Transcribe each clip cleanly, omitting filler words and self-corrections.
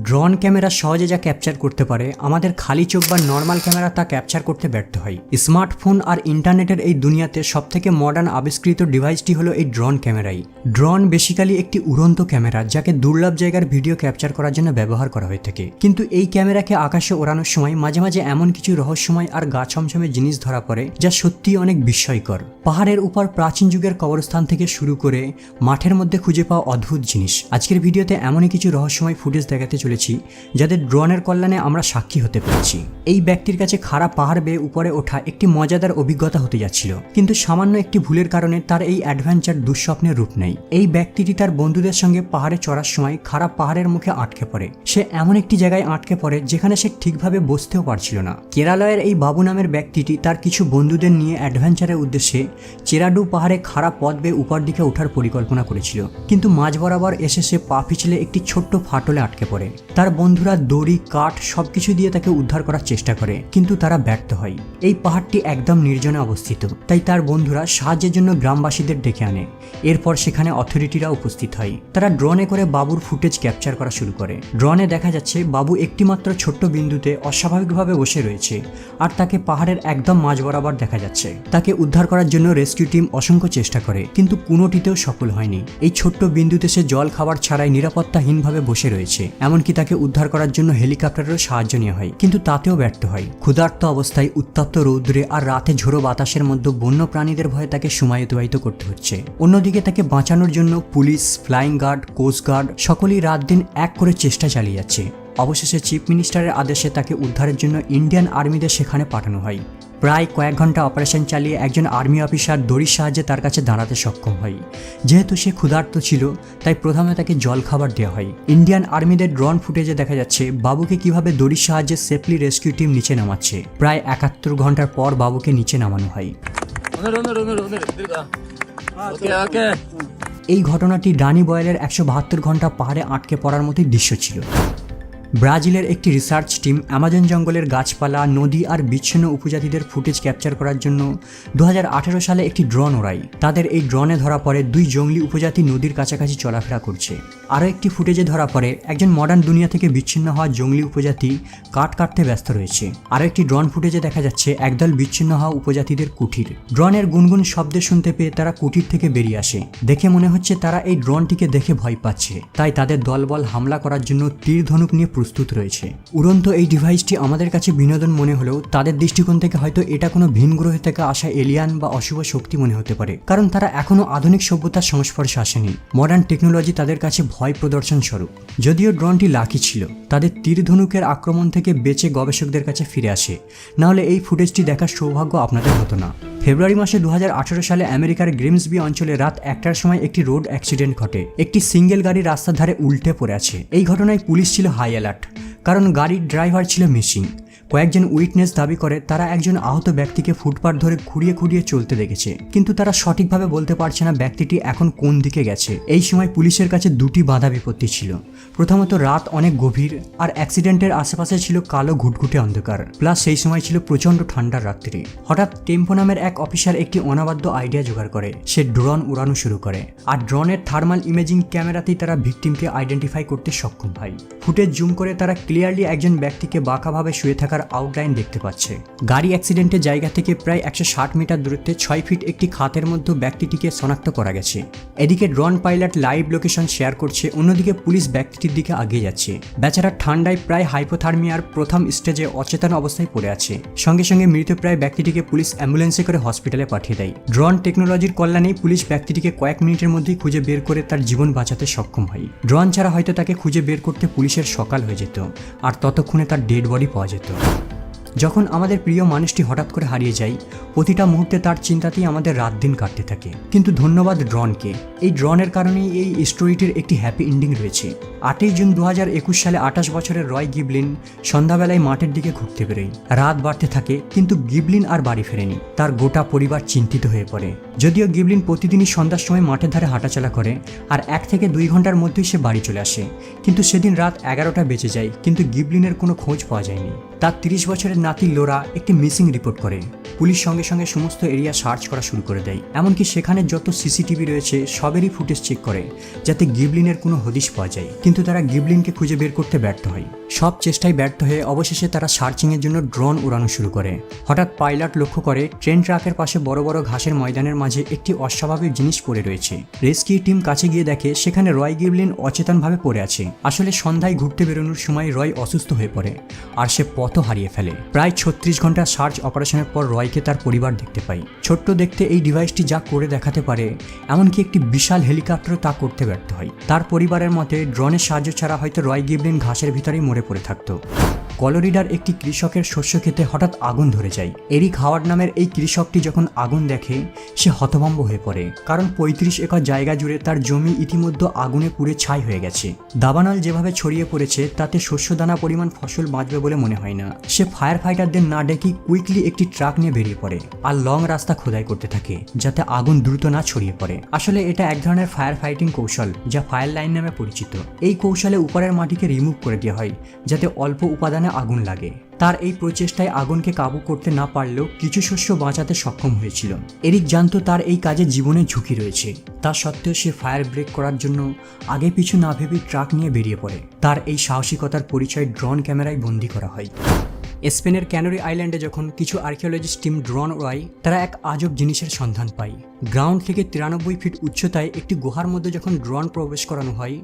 Drone camera সহজে যা capture করতে পারে আমাদের খালি চোখ বা নর্মাল ক্যামেরা তা ক্যাপচার করতে ব্যর্থ হয়। স্মার্টফোন আর ইন্টারনেটের এই দুনিয়াতে সবথেকে মডার্ন আবিষ্কৃত ডিভাইসটি হলো এই ড্রোন ক্যামেরাই। ড্রোন বেসিক্যালি একটি উড়ন্ত ক্যামেরা যাকে দুর্লভ জায়গার ভিডিও ক্যাপচার করার জন্য ব্যবহার করা হয়ে থাকে। কিন্তু এই ক্যামেরাকে আকাশে ওড়ানোর সময় মাঝে মাঝে এমন কিছু রহস্যময় আর গা ছমছমে জিনিস ধরা পড়ে যা সত্যিই অনেক বিস্ময়কর। পাহাড়ের উপর প্রাচীন যুগের কবরস্থান থেকে শুরু করে মাঠের মধ্যে খুঁজে পাওয়া অদ্ভুত জিনিস। আজকের ভিডিওতে এমনই কিছু রহস্যময় ফুটেজ দেখাতে চলেছি যাদের ড্রোনের কল্যাণে আমরা সাক্ষী হতে পেরেছি। এই ব্যক্তির কাছে খারাপ পাহাড় বেয়ে উপরে ওঠা একটি মজাদার অভিজ্ঞতা হতে যাচ্ছিল, কিন্তু সামান্য একটি ভুলের কারণে তার এই অ্যাডভেঞ্চার দুঃস্বপ্নের রূপ নেয়। এই ব্যক্তিটি তার বন্ধুদের সঙ্গে পাহাড়ে চড়ার সময় খারাপ পাহাড়ের মুখে আটকে পড়ে। সে এমন একটি জায়গায় আটকে পড়ে যেখানে সে ঠিকভাবে বসতেও পারছিল না। কেরালয়ের এই বাবু নামের ব্যক্তিটি তার কিছু বন্ধুদের নিয়ে অ্যাডভেঞ্চারের উদ্দেশ্যে চেরাডু পাহাড়ে খারাপ পথ বেয়ে উপর দিকে ওঠার পরিকল্পনা করেছিল, কিন্তু মাঝ বরাবর এসে সে পা পিছলে একটি ছোট্ট ফাটলে আটকে পড়ে। তার বন্ধুরা দড়ি, কাঠ সবকিছু দিয়ে তাকে উদ্ধার করার চেষ্টা করে, কিন্তু তারা ব্যর্থ হয়। এই পাহাড়টি একদম নির্জনে অবস্থিত, তাই তার বন্ধুরা সাহায্যের জন্য গ্রামবাসীদের ডেকে আনে। এরপর সেখানে অথরিটিরা উপস্থিত হয়। তারা ড্রোনে করে বাবুর ফুটেজ ক্যাপচার করা শুরু করে। ড্রোনে দেখা যাচ্ছে বাবু একটিমাত্র ছোট্ট বিন্দুতে অস্বাভাবিকভাবে বসে রয়েছে, আর তাকে পাহাড়ের একদম মাঝ বরাবর দেখা যাচ্ছে। তাকে উদ্ধার করার জন্য রেস্কিউ টিম অসংখ্য চেষ্টা করে, কিন্তু কোনোটিতেও সফল হয়নি। এই ছোট্ট বিন্দুতে সে জল খাবার ছাড়াই নিরাপত্তাহীনভাবে বসে রয়েছে। এমনকি তাকে উদ্ধার করার জন্য হেলিকপ্টারেরও সাহায্য নেওয়া হয়, কিন্তু তাতেও ব্যর্থ হয়। ক্ষুধার্ত অবস্থায়, উত্তপ্ত রৌদ্রে আর রাতে ঝোড়ো বাতাসের মধ্যে বন্য প্রাণীদের ভয়ে তাকে সময় অতিবাহিত করতে হচ্ছে। অন্যদিকে তাকে বাঁচানোর জন্য police, flying guard, coast guard সকলেই রাত দিন এক করে চেষ্টা চালিয়ে যাচ্ছে। অবশেষে চিফ মিনিস্টারের আদেশে তাকে উদ্ধারের জন্য ইন্ডিয়ান আর্মিদের সেখানে পাঠানো হয়। প্রায় কয়েক ঘন্টা অপারেশন চালিয়ে একজন আর্মি অফিসার দড়ির সাহায্যে তার কাছে দাঁড়াতে সক্ষম হয়। যেহেতু সে ক্ষুধার্ত ছিল, তাই প্রথমে তাকে জল খাবার দেওয়া হয়। ইন্ডিয়ান আর্মিদের ড্রোন ফুটেজে দেখা যাচ্ছে বাবুকে কিভাবে দড়ির সাহায্যে সেফলি রেস্কিউ টিম নিচে নামাচ্ছে। প্রায় 71 ঘন্টার পর বাবুকে নিচে নামানো হয়। এই ঘটনাটি ডানি বয়েলের 172 ঘন্টা পাহাড়ে আটকে পড়ার মতোই দৃশ্য ছিল। ব্রাজিলের একটি রিসার্চ টিম অ্যামাজন জঙ্গলের গাছপালা, নদী আর বিচ্ছিন্ন উপজাতিদের ফুটেজ ক্যাপচার করার জন্য 2018 সালে একটি ড্রোন ওড়ায়। তাদের এই ড্রোনে ধরা পড়ে 2 জঙ্গলি উপজাতি নদীর কাছাকাছি চলাফেরা করছে। আরও একটি ফুটেজে ধরা পড়ে একজন মডার্ন দুনিয়া থেকে বিচ্ছিন্ন হওয়া জঙ্গলি উপজাতি কাঠ কাটতে ব্যস্ত রয়েছে। আরও একটি ড্রোন ফুটেজে দেখা যাচ্ছে একদল বিচ্ছিন্ন হওয়া উপজাতিদের কুঠির। ড্রোনের গুনগুন শব্দ শুনতে পেয়ে তারা কুঠির থেকে বেরিয়ে আসে। দেখে মনে হচ্ছে তারা এই ড্রোনটিকে দেখে ভয় পাচ্ছে, তাই তাদের দলবল হামলা করার জন্য তীর ধনুক নিয়ে প্রস্তুত রয়েছে। উড়ন্ত এই ডিভাইসটি আমাদের কাছে বিনোদন মনে হলেও তাদের দৃষ্টিকোণ থেকে হয়তো এটা কোনো ভিন গ্রহ থেকে আসা এলিয়ান বা অশুভ শক্তি মনে হতে পারে, কারণ তারা এখনো আধুনিক সভ্যতার সংস্পর্শে আসেনি। মডার্ন টেকনোলজি তাদের কাছে ভয় প্রদর্শন স্বরূপ। যদিও ড্রোনটি লাকি ছিল, তাদের তীর ধনুকের আক্রমণ থেকে বেঁচে গবেষকদের কাছে ফিরে আসে, নাহলে এই ফুটেজটি দেখার সৌভাগ্য আপনাদের হতো না। ফেব্রুয়ারি মাসে 2018 সালে আমেরিকার গ্রিমসবি অঞ্চলে রাত 1টার সময় একটি রোড অ্যাক্সিডেন্ট ঘটে। একটি সিঙ্গেল গাড়ি রাস্তার ধারে উল্টে পড়ে আছে। এই ঘটনায় পুলিশ ছিল হাই অ্যালার্ট, কারণ গাড়ির ড্রাইভার ছিল মিসিং। কয়েকজন উইটনেস দাবি করে তারা একজন আহত ব্যক্তিকে ফুটপাথ ধরে খুঁড়িয়ে খুঁড়িয়ে চলতে দেখেছে, কিন্তু তারা সঠিকভাবে বলতে পারছে না ব্যক্তিটি এখন কোন দিকে গেছে। এই সময় পুলিশের কাছে 2টি বাধা বিপত্তি ছিল। প্রথমত, রাত অনেক গভীর আর অ্যাক্সিডেন্টের আশেপাশে ছিল কালো ঘুটঘুটে অন্ধকার, প্লাস সেই সময় ছিল প্রচণ্ড ঠান্ডার রাত্রি। হঠাৎ টেম্পো নামের এক অফিসার একটি অনাবাদ্য আইডিয়া জোগাড় করে। সে ড্রোন উড়ানো শুরু করে, আর ড্রোনের থার্মাল ইমেজিং ক্যামেরাতেই তারা ভিকটিমকে আইডেন্টিফাই করতে সক্ষম হয়। ফুটেজ জুম করে তারা ক্লিয়ারলি একজন ব্যক্তিকে বাঁকাভাবে শুয়ে থাকার আউটলাইন দেখতে পাচ্ছে। গাড়ি অ্যাক্সিডেন্টের জায়গা থেকে প্রায় 160 মিটার দূরত্বে 6 ফিট একটি খাতের মধ্যে ব্যক্তিটিকে শনাক্ত করা গেছে। এদিকে drone pilot live location share করছে, অন্যদিকে পুলিশ ব্যক্তিটির দিকে এগিয়ে যাচ্ছে। বেচারা ঠান্ডায় প্রায় হাইপোথার্মিয়ার প্রথম স্টেজে অচেতন অবস্থায় পড়ে আছে। সঙ্গে সঙ্গে মৃতপ্রায় ব্যক্তিটিকে পুলিশ অ্যাম্বুলেন্সে করে হসপিটালে পাঠিয়ে দেয়। ড্রোন টেকনোলজির কল্যাণেই পুলিশ ব্যক্তিটিকে কয়েক মিনিটের মধ্যেই খুঁজে বের করে তার জীবন বাঁচাতে সক্ষম হয়। ড্রোন ছাড়া হয়তো তাকে খুঁজে বের করতে পুলিশের সকাল হয়ে যেত, আর ততক্ষণে তার ডেড বডি পাওয়া যেত। যখন আমাদের প্রিয় মানুষটি হঠাৎ করে হারিয়ে যায়, প্রতিটা মুহূর্তে তার চিন্তাতেই আমাদের রাত দিন কাটতে থাকে। কিন্তু ধন্যবাদ ড্রোনকে, এই ড্রোনের কারণেই এই স্টোরিটির একটি হ্যাপি এন্ডিং রয়েছে। 8ই জুন 2021 সালে 28 বছরের রয় গিবলিন সন্ধ্যাবেলায় মাঠের দিকে ঘুরতে বেরোয়। রাত বাড়তে থাকে, কিন্তু গিবলিন আর বাড়ি ফেরেনি। তার গোটা পরিবার চিন্তিত হয়ে পড়ে। যদিও গিবলিন প্রতিদিনই সন্ধ্যার সময় মাঠের ধারে হাঁটাচলা করে, আর 1 থেকে 2 ঘন্টার মধ্যেই সে বাড়ি চলে আসে। কিন্তু সেদিন রাত 11টা বেজে যায়, কিন্তু গিবলিনের কোনো খোঁজ পাওয়া যায়নি। তার 30 বছরের নাতি লোরা একটি মিসিং রিপোর্ট করে। পুলিশ সঙ্গে সঙ্গে সমস্ত এরিয়া সার্চ করা শুরু করে দেয়, এমনকি সেখানে যত সিসিটিভি রয়েছে সবেরই ফুটেজ চেক করে যাতে গিবলিনের কোনো হদিশ পাওয়া যায়। কিন্তু তারা গিবলিনকে খুঁজে বের করতে ব্যর্থ হয়। সব চেষ্টায় ব্যর্থ হয়ে অবশেষে তারা সার্চিংয়ের জন্য ড্রোন উড়ানো শুরু করে। হঠাৎ পাইলট লক্ষ্য করে ট্রেন ট্র্যাকের পাশে বড় বড় ঘাসের ময়দানের মাঝে একটি অস্বাভাবিক জিনিস পড়ে রয়েছে। রেস্কিউ টিম কাছে গিয়ে দেখে সেখানে রয় গিবলিন অচেতনভাবে পড়ে আছে। আসলে সন্ধ্যায় ঘুরতে বেরোনোর সময় রয় অসুস্থ হয়ে পড়ে আর সে পথও হারিয়ে ফেলে। প্রায় 36 ঘন্টা সার্চ অপারেশনের পর রয়কে তার পরিবার দেখতে পায়। ছোট্ট দেখতে এই ডিভাইসটি যা করে দেখাতে পারে, এমনকি একটি বিশাল হেলিকপ্টারও তা করতে ব্যর্থ হয়। তার পরিবারের মতে ড্রোনের সাহায্য ছাড়া হয়তো রয় গিবলিন ঘাসের ভিতরেই মরে পড়ে থাকতো। কলোরিডার একটি কৃষকের শস্য ক্ষেতে হঠাৎ আগুন ধরে যায়। এরিক হাওয়ার্ড নামের এই কৃষকটি যখন আগুন দেখে সে হতভম্ব হয়ে পড়ে, কারণ 35 একর জায়গা জুড়ে তার জমি ইতিমধ্যে আগুনে পুড়ে ছাই হয়ে গেছে। দাবানল যেভাবে ছড়িয়ে পড়েছে তাতে শস্যদানা পরিমাণ ফসল বাঁচবে বলে মনে হয় না। সে ফায়ার ফাইটারদের না ডেকে কুইকলি একটি ট্রাক নিয়ে বেরিয়ে পড়ে আর লং রাস্তা খোদাই করতে থাকে যাতে আগুন দ্রুত না ছড়িয়ে পড়ে। আসলে এটা এক ধরনের ফায়ার ফাইটিং কৌশল যা ফায়ার লাইন নামে পরিচিত। এই কৌশলে উপরের মাটিকে রিমুভ করে দেওয়া হয় যাতে অল্প উপাদানে আগুন লাগে। তার এই প্রচেষ্টায় আগুনকে কাবু করতে না পারলেও কিছু শস্য বাঁচাতে সক্ষম হয়েছিল। এরিক জানতো তার এই কাজে জীবনের ঝুঁকি রয়েছে, তা সত্ত্বেও সে ফায়ার ব্রেক করার জন্য আগে পিছু না ভেবে ট্রাক নিয়ে বেরিয়ে পড়ে। তার এই সাহসিকতার পরিচয় ড্রোন ক্যামেরায় বন্দী করা হয়। স্পেনের ক্যানারি আইল্যান্ডে যখন কিছু আর্কিওলজিস্ট টিম ড্রোন ওড়ায়, তারা এক আজব জিনিসের সন্ধান পায়। গ্রাউন্ড থেকে 93 ফিট উচ্চতায় একটি গুহার মধ্যে যখন ড্রোন প্রবেশ করানো হয়,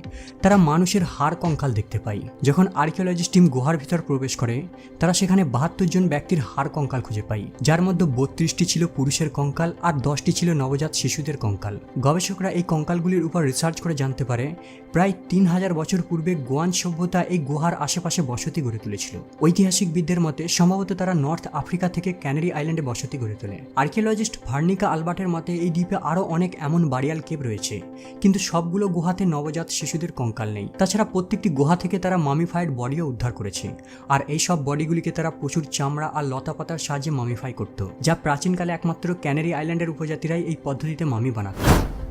তারা মানুষের হাড় কঙ্কাল দেখতে পায়। যখন আর্কিওলজিস্ট টিম গুহার ভিতর প্রবেশ করে, তারা সেখানে 72 জন ব্যক্তির হাড় কঙ্কাল খুঁজে পায়, যার মধ্যে 32টি ছিল পুরুষের কঙ্কাল আর 10টি ছিল নবজাত শিশুদের কঙ্কাল। গবেষকরা এই কঙ্কালগুলির উপর রিসার্চ করে জানতে পারে প্রায় 3000 বছর পূর্বে গোয়ান সভ্যতা এই গুহার আশেপাশে বসতি গড়ে তুলেছিল। ঐতিহাসিকবিদদের মতে সম্ভবত তারা নর্থ আফ্রিকা থেকে ক্যানারি আইল্যান্ডে বসতি গড়ে তোলে। আর্কিওলজিস্ট ভার্নিকা আলবার্টের মতে এই দ্বীপে আরও অনেক এমন বাড়িয়াল কেভ রয়েছে, কিন্তু সবগুলো গুহাতে নবজাত শিশুদের কঙ্কাল নেই। তাছাড়া প্রত্যেকটি গুহা থেকে তারা মামিফাইড বডিও উদ্ধার করেছে, আর এই সব বডিগুলিকে তারা প্রচুর চামড়া আর লতাপাতার সাহায্যে মামিফাই করত, যা প্রাচীনকালে একমাত্র ক্যানারি আইল্যান্ডের উপজাতিরাই এই পদ্ধতিতে মামি বানাত।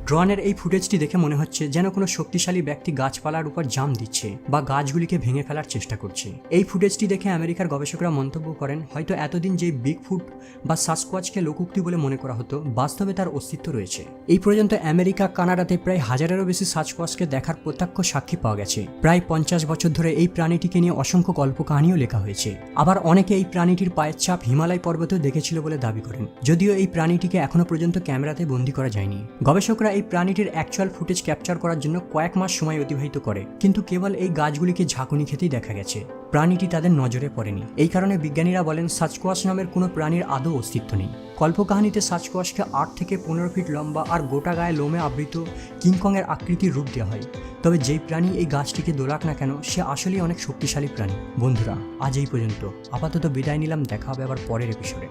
ড্রোনের এই ফুটেজটি দেখে মনে হচ্ছে যেন কোনো শক্তিশালী ব্যক্তি গাছপালার উপর জাম দিচ্ছে বা গাছগুলিকে ভেঙে ফেলার চেষ্টা করছে। এই ফুটেজটি দেখে আমেরিকার গবেষকরা মন্তব্য করেন, হয়তো এতদিন যে বিগফুট বা সাসকোয়াচকে লোকোক্তি বলে মনে করা হতো, বাস্তবে তার অস্তিত্ব রয়েছে। এই পর্যন্ত আমেরিকা, কানাডাতে প্রায় 1000-এরও বেশি সাসকোয়াচকে দেখার প্রত্যক্ষ সাক্ষী পাওয়া গেছে। প্রায় 50 বছর ধরে এই প্রাণীটিকে নিয়ে অসংখ্য গল্প কাহিনীও লেখা হয়েছে। আবার অনেকে এই প্রাণীটির পায়ের ছাপ হিমালয় পর্বতেও দেখেছিল বলে দাবি করেন, যদিও এই প্রাণীটিকে এখনো পর্যন্ত ক্যামেরাতে বন্দী করা যায়নি। গবেষকরা এই প্রাণীটির অ্যাকচুয়াল ফুটেজ ক্যাপচার করার জন্য কয়েক মাস সময় অতিবাহিত করে, কিন্তু কেবল এই গাছগুলিকে ঝাঁকুনি খেতেই দেখা গেছে। প্রাণীটি তাদের নজরে পড়েনি। এই কারণে বিজ্ঞানীরা বলেন সাসকোয়াচ নামের কোনো প্রাণীর আদৌ অস্তিত্ব নেই। কল্পকাহিনীতে সাসকোয়াচকে 8 থেকে 15 ফিট লম্বা আর গোটা গায়ে লোমে আবৃত কিংকংয়ের আকৃতির রূপ দেওয়া হয়। তবে যেই প্রাণী এই গাছটিকে দোলাক না কেন, সে আসলেই অনেক শক্তিশালী প্রাণী। বন্ধুরা, আজ এই পর্যন্ত। আপাতত বিদায় নিলাম, দেখা হবে আবার পরের এপিসোডে।